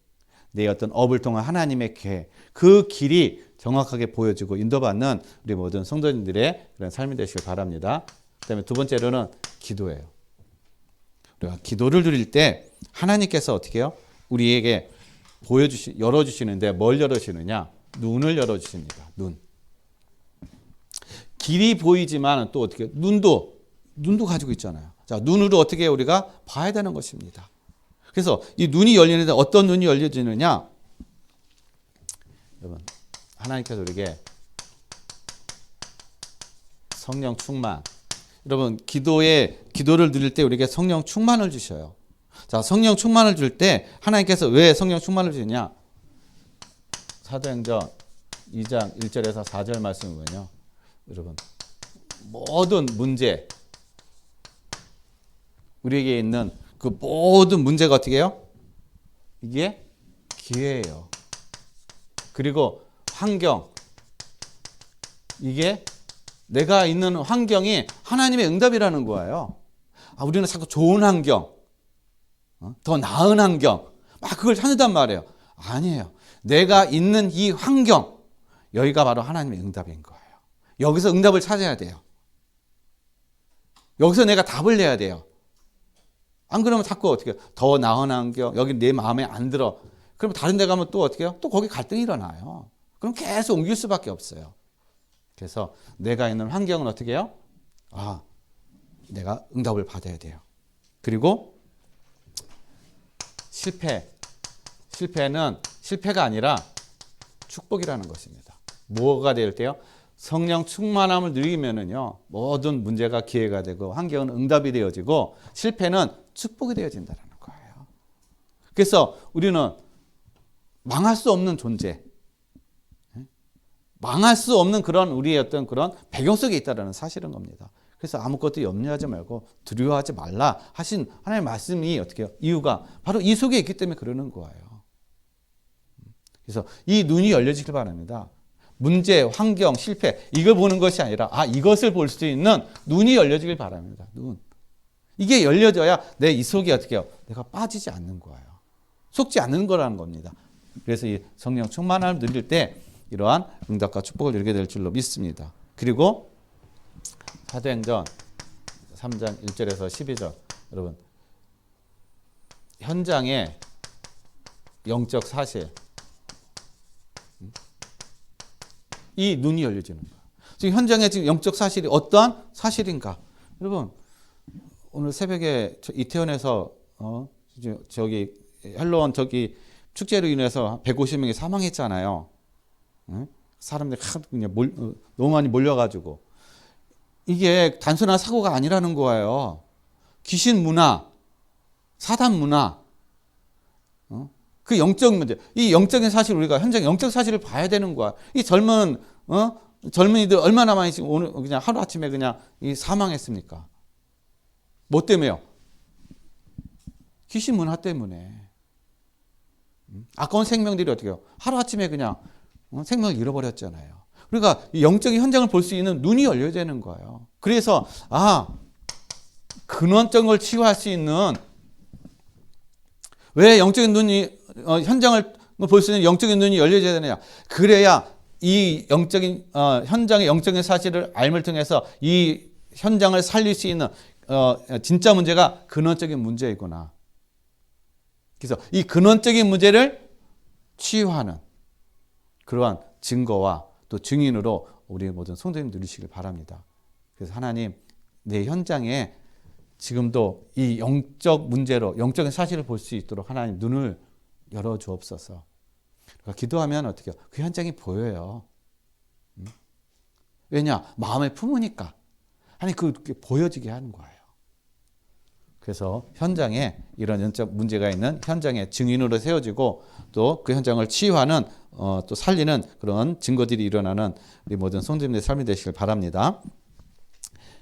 내 어떤 업을 통한 하나님의 계획, 그 길이 정확하게 보여지고 인도받는 우리 모든 성도님들의 그런 삶이 되시길 바랍니다. 그다음에 두 번째로는 기도예요. 우리가 기도를 드릴 때 하나님께서 어떻게 해요? 우리에게 열어주시는데 뭘 열어주시느냐? 눈을 열어주십니다. 눈. 길이 보이지만 또 어떻게 눈도 가지고 있잖아요. 자, 눈으로 어떻게 우리가 봐야 되는 것입니다. 그래서 이 눈이 열리는데 어떤 눈이 열려지느냐? 여러분, 하나님께서 우리에게 성령 충만. 여러분, 기도를 드릴 때 우리에게 성령 충만을 주셔요. 자, 성령 충만을 줄 때 하나님께서 왜 성령 충만을 주느냐? 사도행전 2장 1절에서 4절 말씀을 보면요. 여러분, 모든 문제, 우리에게 있는 그 모든 문제가 어떻게 해요? 이게 기회예요. 그리고 환경, 이게 내가 있는 환경이 하나님의 응답이라는 거예요. 우리는 자꾸 좋은 환경, 더 나은 환경, 막 그걸 찾는단 말이에요. 아니에요. 내가 있는 이 환경, 여기가 바로 하나님의 응답인 거예요. 여기서 응답을 찾아야 돼요. 여기서 내가 답을 내야 돼요. 안 그러면 자꾸 어떻게 해요? 더 나은 환경, 여기 내 마음에 안 들어. 그럼 다른 데 가면 또 어떻게 해요? 또 거기 갈등이 일어나요. 그럼 계속 옮길 수밖에 없어요. 그래서 내가 있는 환경은 어떻게 해요? 내가 응답을 받아야 돼요. 그리고 실패는 실패가 아니라 축복이라는 것입니다. 뭐가 될 때요? 성령 충만함을 누리면은요, 모든 문제가 기회가 되고 환경은 응답이 되어지고 실패는 축복이 되어진다는 거예요. 그래서 우리는 망할 수 없는 존재, 망할 수 없는 그런 우리의 어떤 그런 배경 속에 있다는 사실인 겁니다. 그래서 아무것도 염려하지 말고 두려워하지 말라 하신 하나님의 말씀이 어떻게 해요? 이유가 바로 이 속에 있기 때문에 그러는 거예요. 그래서 이 눈이 열려지길 바랍니다. 문제, 환경, 실패 이걸 보는 것이 아니라 이것을 볼 수 있는 눈이 열려지길 바랍니다. 눈. 이게 열려져야 내 이 속에 어떻게 해요? 내가 빠지지 않는 거예요. 속지 않는 거라는 겁니다. 그래서 이 성령 충만함을 누릴 때 이러한 응답과 축복을 누리게 될 줄로 믿습니다. 그리고 사도행전 3장 1절에서 12절 여러분, 현장의 영적 사실, 이 눈이 열려지는 거예요. 지금 현장에 지금 영적 사실이 어떠한 사실인가? 여러분, 오늘 새벽에 이태원에서 저기 헬로원 저기 축제로 인해서 150명이 사망했잖아요. 응? 사람들이 그냥 너무 많이 몰려가지고 이게 단순한 사고가 아니라는 거예요. 귀신 문화, 사단 문화, 그 영적 문제, 이 영적인 사실 우리가 현장 영적 사실을 봐야 되는 거야. 이 젊은이들 얼마나 많이 지금 오늘 그냥 하루 아침에 그냥 사망했습니까? 뭐 때문에요? 귀신 문화 때문에. 아까운 생명들이 어떻게 해요? 하루 아침에 그냥 생명을 잃어버렸잖아요. 그러니까 이 영적인 현장을 볼 수 있는 눈이 열려야 되는 거예요. 그래서 근원적인 걸 치유할 수 있는 왜 영적인 눈이 현장을 볼 수 있는 영적인 눈이 열려져야 되느냐? 그래야 이 영적인 현장의 영적인 사실을 알을 통해서 이 현장을 살릴 수 있는 진짜 문제가 근원적인 문제이구나. 그래서 이 근원적인 문제를 치유하는 그러한 증거와 또 증인으로 우리 모든 성도님 누리시길 바랍니다. 그래서 하나님 내 현장에 지금도 이 영적 문제로 영적인 사실을 볼 수 있도록 하나님 눈을 열어 주옵소서. 그러니까 기도하면 어떻게 해요? 그 현장이 보여요. 왜냐? 마음에 품으니까. 아니 그게 보여지게 하는 거예요. 그래서 현장에 이런 영적 문제가 있는 현장의 증인으로 세워지고 또 그 현장을 치유하는 또 살리는 그런 증거들이 일어나는 우리 모든 성도님들의 삶이 되시길 바랍니다.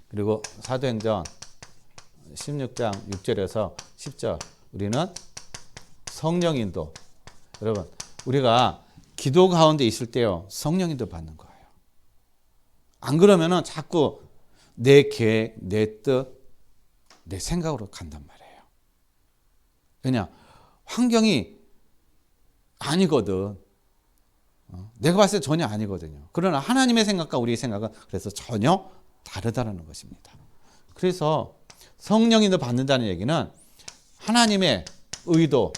그리고 사도행전 16장 6절에서 10절 우리는 성령 인도. 여러분 우리가 기도 가운데 있을 때요 성령 인도 받는 거예요. 안 그러면은 자꾸 내 계획, 내 뜻, 내 생각으로 간단 말이에요. 왜냐? 환경이 아니거든. 내가 봤을 때 전혀 아니거든요. 그러나 하나님의 생각과 우리의 생각은 그래서 전혀 다르다는 것입니다. 그래서 성령인도 받는다는 얘기는 하나님의 의도,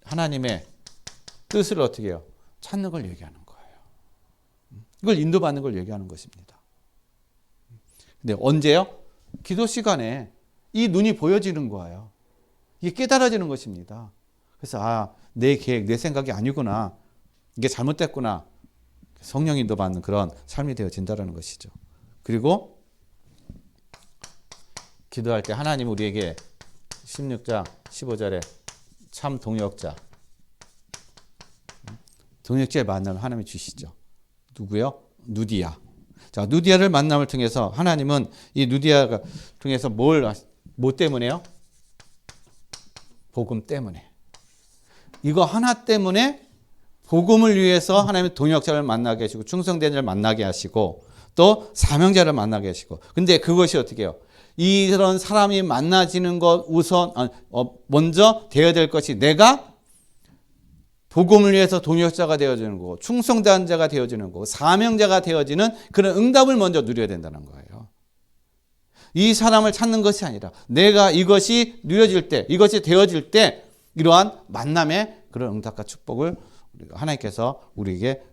하나님의 뜻을 어떻게 해요? 찾는 걸 얘기하는 거예요. 이걸 인도받는 걸 얘기하는 것입니다. 근데 언제요? 기도 시간에 이 눈이 보여지는 거예요. 이게 깨달아지는 것입니다. 그래서 내 계획, 내 생각이 아니구나. 이게 잘못됐구나. 성령 인도받는 그런 삶이 되어진다는 것이죠. 그리고 기도할 때 하나님 우리에게 16장 15절에 참 동역자의 만남을 하나님이 주시죠. 누구요? 누디아. 자, 누디아를 만남을 통해서 하나님은 이 누디아가 통해서 뭐 때문에요? 복음 때문에. 이거 하나 때문에 복음을 위해서 하나님은 동역자를 만나게 하시고 충성된 자를 만나게 하시고 또 사명자를 만나게 하시고 근데 그것이 어떻게 해요? 이런 사람이 만나지는 것 우선 먼저 되어야 될 것이 내가 복음을 위해서 동역자가 되어지는 거고 충성된 자가 되어지는 거고 사명자가 되어지는 그런 응답을 먼저 누려야 된다는 거예요. 이 사람을 찾는 것이 아니라 내가 이것이 누려질 때 이것이 되어질 때 이러한 만남의 그런 응답과 축복을 하나님께서 우리에게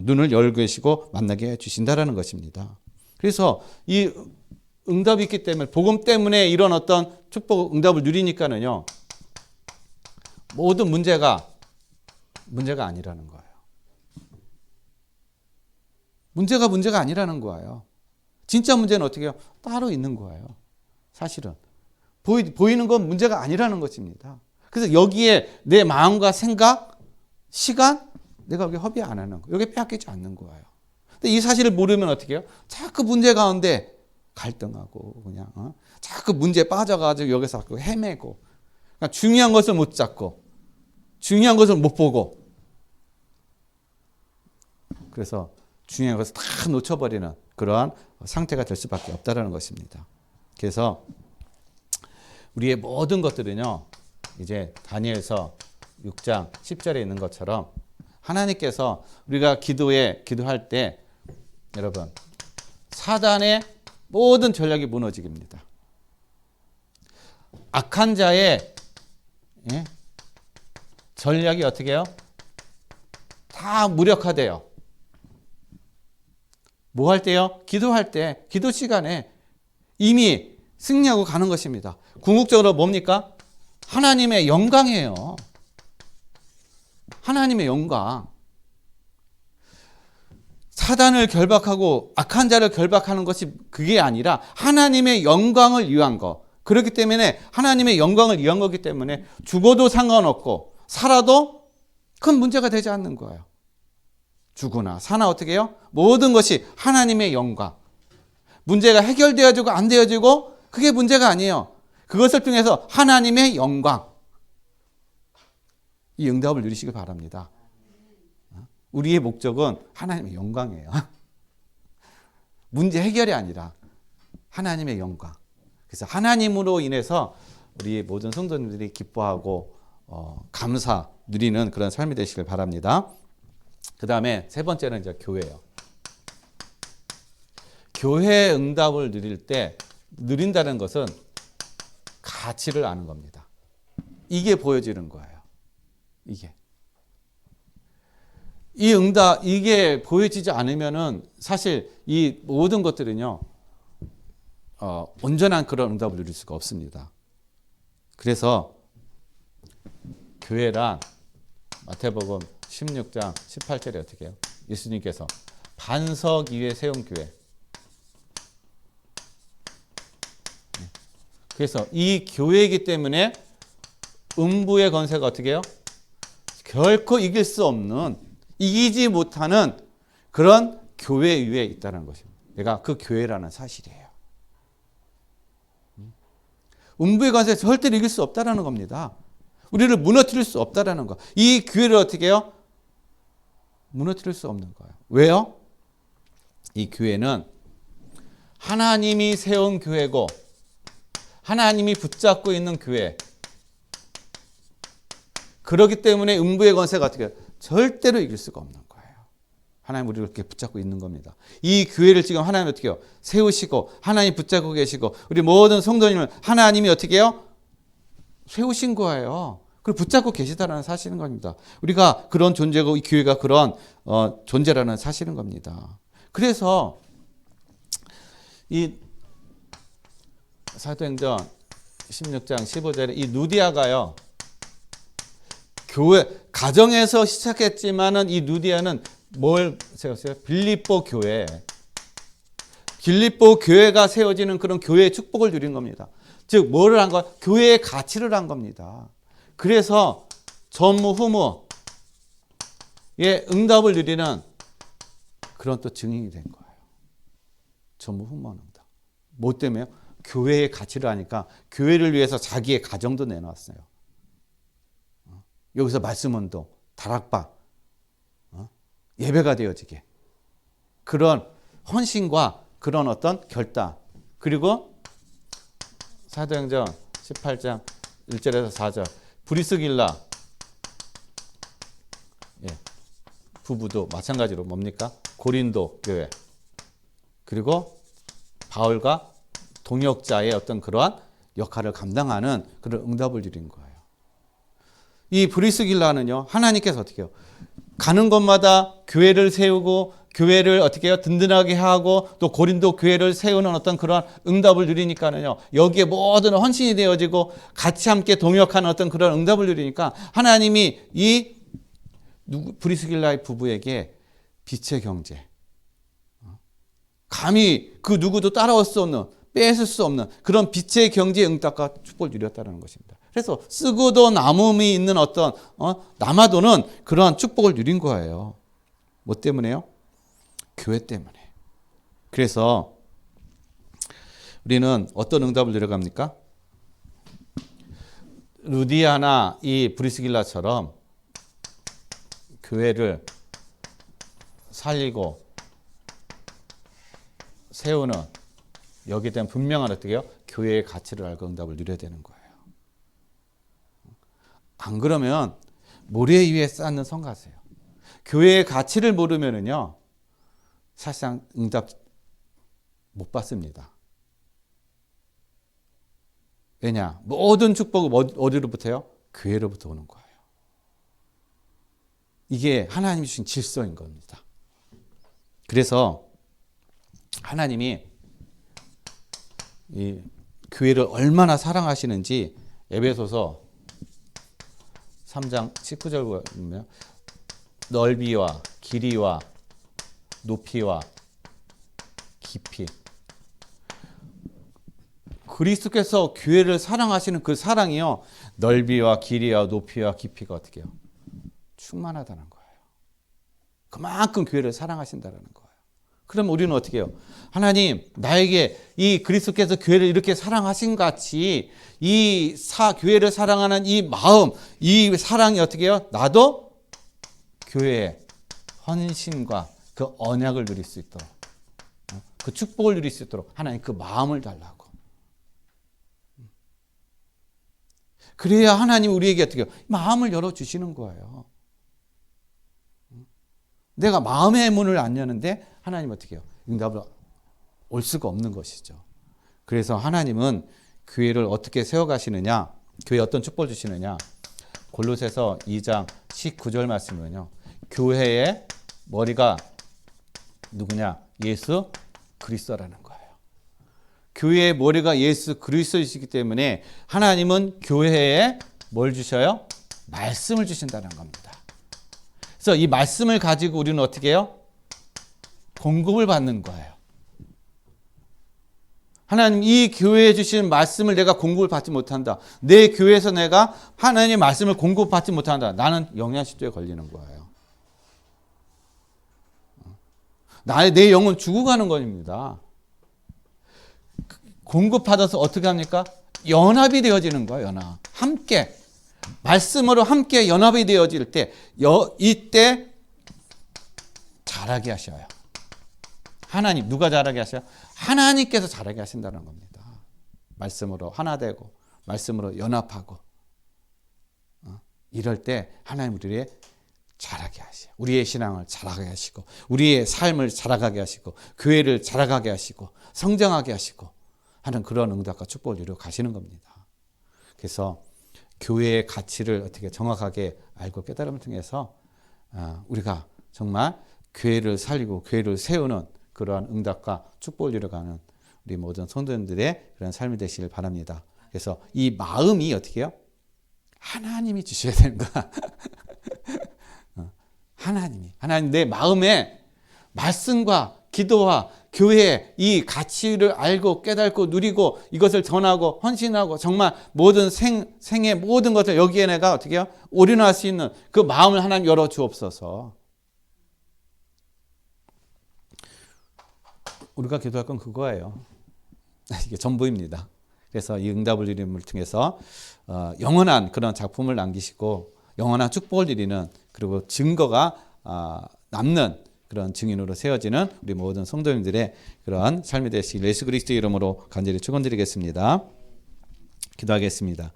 눈을 열고 계시고 만나게 해주신다라는 것입니다. 그래서 이 응답이 있기 때문에 복음 때문에 이런 어떤 축복 응답을 누리니까는요 모든 문제가 아니라는 거예요. 문제가 아니라는 거예요. 진짜 문제는 어떻게 해요? 따로 있는 거예요. 사실은 보이는 건 문제가 아니라는 것입니다. 그래서 여기에 내 마음과 생각, 시간 내가 여기 허비 안 하는 거, 여기 빼앗기지 않는 거예요. 근데 이 사실을 모르면 어떻게 해요? 자꾸 문제 가운데 갈등하고 그냥 자꾸 문제에 빠져가지고 여기서 자꾸 헤매고 그러니까 중요한 것을 못 잡고 중요한 것을 못 보고 그래서 중요한 것을 다 놓쳐버리는 그러한 상태가 될 수밖에 없다는 것입니다. 그래서 우리의 모든 것들은요 이제 다니엘서 6장 10절에 있는 것처럼 하나님께서 우리가 기도할 때 여러분 사단의 모든 전략이 무너지깁니다. 악한 자의 전략이 어떻게 해요? 다 무력화돼요. 뭐 할 때요? 기도할 때, 기도 시간에 이미 승리하고 가는 것입니다. 궁극적으로 뭡니까? 하나님의 영광이에요. 하나님의 영광. 사단을 결박하고 악한 자를 결박하는 것이 그게 아니라 하나님의 영광을 위한 거. 그렇기 때문에 하나님의 영광을 위한 거기 때문에 죽어도 상관없고 살아도 큰 문제가 되지 않는 거예요. 죽으나 사나 어떻게 해요? 모든 것이 하나님의 영광. 문제가 해결되어지고 안 되어지고 그게 문제가 아니에요. 그것을 통해서 하나님의 영광. 이 응답을 누리시기 바랍니다. 우리의 목적은 하나님의 영광이에요. 문제 해결이 아니라 하나님의 영광. 그래서 하나님으로 인해서 우리 모든 성도님들이 기뻐하고 감사 누리는 그런 삶이 되시길 바랍니다. 그 다음에 세 번째는 이제 교회예요. 교회 응답을 누릴 때 누린다는 것은 가치를 아는 겁니다. 이게 보여지는 거예요. 이 응답, 이게 보여지지 않으면은 사실 이 모든 것들은요, 온전한 그런 응답을 누릴 수가 없습니다. 그래서 교회란 마태복음 16장 18절에 어떻게 해요? 예수님께서 반석 위에 세운 교회. 그래서 이 교회이기 때문에 음부의 권세가 어떻게 해요? 결코 이길 수 없는, 이기지 못하는 그런 교회 위에 있다는 것입니다. 내가 그 교회라는 사실이에요. 음부의 권세 절대로 이길 수 없다는 겁니다. 우리를 무너뜨릴 수 없다는 거. 이 교회를 어떻게 해요? 무너뜨릴 수 없는 거예요. 왜요? 이 교회는 하나님이 세운 교회고 하나님이 붙잡고 있는 교회. 그렇기 때문에 음부의 권세가 어떻게 해요? 절대로 이길 수가 없는 거예요. 하나님 우리를 이렇게 붙잡고 있는 겁니다. 이 교회를 지금 하나님 어떻게 해요? 세우시고 하나님 붙잡고 계시고 우리 모든 성도님을 하나님이 어떻게 해요? 세우신 거예요. 그리고 붙잡고 계시다라는 사실인 겁니다. 우리가 그런 존재고 이 교회가 그런 존재라는 사실인 겁니다. 그래서 이 사도행전 16장 15절에 이 누디아가요. 교회 가정에서 시작했지만은 이 누디아는 뭘 세웠어요? 빌립보 교회. 빌립보 교회가 세워지는 그런 교회의 축복을 누린 겁니다. 즉 뭐를 한 거야? 교회의 가치를 한 겁니다. 그래서 전무후무의 응답을 누리는 그런 또 증인이 된 거예요. 전무후무한 응답. 뭐 때문에요? 교회의 가치를 하니까 교회를 위해서 자기의 가정도 내놨어요. 여기서 말씀운동, 다락방, 예배가 되어지게. 그런 헌신과 그런 어떤 결단. 그리고 사도행전 18장 1절에서 4절 브리스길라 부부도 마찬가지로 뭡니까? 고린도 교회. 그리고 바울과 동역자의 어떤 그러한 역할을 감당하는 그런 응답을 드린 거예요. 이 브리스길라는요, 하나님께서 어떻게 해요? 가는 곳마다 교회를 세우고 교회를 어떻게 해요? 든든하게 하고 또 고린도 교회를 세우는 어떤 그런 응답을 누리니까는요, 여기에 모든 헌신이 되어지고 같이 함께 동역하는 어떤 그런 응답을 누리니까 하나님이 이 브리스길라의 부부에게 빛의 경제, 감히 그 누구도 따라올 수 없는, 뺏을 수 없는 그런 빛의 경제의 응답과 축복을 누렸다는 것입니다. 그래서 쓰고도 남음이 있는 어떤 남아도는 그러한 축복을 누린 거예요. 뭐 때문에요? 교회 때문에. 그래서 우리는 어떤 응답을 누려갑니까? 루디아나 이 브리스길라처럼 교회를 살리고 세우는 여기에 대한 분명한 어떻게 해요? 교회의 가치를 알고 응답을 누려야 되는 거예요. 안 그러면 모래 위에 쌓는 성 같아요. 교회의 가치를 모르면은요, 사실상 응답 못 받습니다. 왜냐? 모든 축복은 어디로부터요? 교회로부터 오는 거예요. 이게 하나님이 주신 질서인 겁니다. 그래서 하나님이 이 교회를 얼마나 사랑하시는지 에베소서 3장 19절 보면 넓이와 길이와 높이와 깊이, 그리스도께서 교회를 사랑하시는 그 사랑이요, 넓이와 길이와 높이와 깊이가 어떻게 해요? 충만하다는 거예요. 그만큼 교회를 사랑하신다는 거예요. 그럼 우리는 어떻게 해요? 하나님, 나에게 이 그리스도께서 교회를 이렇게 사랑하신 같이 이 교회를 사랑하는 이 마음, 이 사랑이 어떻게 해요? 나도 교회의 헌신과 그 언약을 누릴 수 있도록, 그 축복을 누릴 수 있도록 하나님 그 마음을 달라고. 그래야 하나님 우리에게 어떻게 해요? 마음을 열어주시는 거예요. 내가 마음의 문을 안 여는데 하나님 어떻게 해요? 응답을 올 수가 없는 것이죠. 그래서 하나님은 교회를 어떻게 세워가시느냐, 교회에 어떤 축복을 주시느냐, 골로새서 2장 19절 말씀은요, 교회의 머리가 누구냐? 예수 그리스도라는 거예요. 교회의 머리가 예수 그리스도이시기 때문에 하나님은 교회에 뭘 주셔요? 말씀을 주신다는 겁니다. 그래서 이 말씀을 가지고 우리는 어떻게 해요? 공급을 받는 거예요. 하나님, 이 교회에 주신 말씀을 내가 공급을 받지 못한다. 내 교회에서 내가 하나님의 말씀을 공급받지 못한다. 나는 영양실조에 걸리는 거예요. 내 영은 죽어가는 겁니다. 공급받아서 어떻게 합니까? 연합이 되어지는 거예요. 연합. 함께. 말씀으로 함께 연합이 되어질 때, 이때 자라게 하셔요. 하나님, 누가 자라게 하셔요? 하나님께서 자라게 하신다는 겁니다. 말씀으로 하나 되고, 말씀으로 연합하고. 이럴 때 하나님 우리의 자라게 하시고, 우리의 신앙을 자라게 하시고, 우리의 삶을 자라가게 하시고, 교회를 자라가게 하시고, 성장하게 하시고 하는 그런 응답과 축복을 이루어 가시는 겁니다. 그래서 교회의 가치를 어떻게 정확하게 알고 깨달음을 통해서 우리가 정말 교회를 살리고 교회를 세우는 그러한 응답과 축복을 이루어가는 우리 모든 성도님들의 그런 삶이 되시길 바랍니다. 그래서 이 마음이 어떻게 해요? 하나님이 주셔야 되는 거야. 하나님 내 마음에 말씀과 기도와 교회의 이 가치를 알고 깨닫고 누리고 이것을 전하고 헌신하고 정말 모든 생의 모든 것을 여기에 내가 어떻게 해요? 올인할 수 있는 그 마음을 하나님 열어 주옵소서. 우리가 기도할 건 그거예요. 이게 전부입니다. 그래서 이 응답을 이름을 통해서 영원한 그런 작품을 남기시고 영원한 축복을 드리는, 그리고 증거가 남는 그런 증인으로 세워지는 우리 모든 성도님들의 그러한 삶이 되시길 예수 그리스도 이름으로 간절히 축원드리겠습니다. 기도하겠습니다.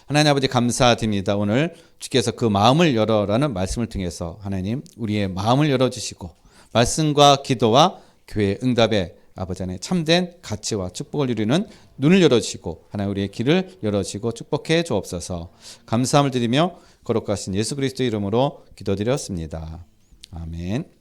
하나님 아버지, 감사드립니다. 오늘 주께서 그 마음을 열어라는 말씀을 통해서 하나님 우리의 마음을 열어주시고 말씀과 기도와 교회의 응답에 아버지 안에 참된 가치와 축복을 누리는 눈을 열어주시고 하나님 우리의 길을 열어주시고 축복해 주옵소서. 감사함을 드리며 거룩하신 예수 그리스도 이름으로 기도드렸습니다. 아멘.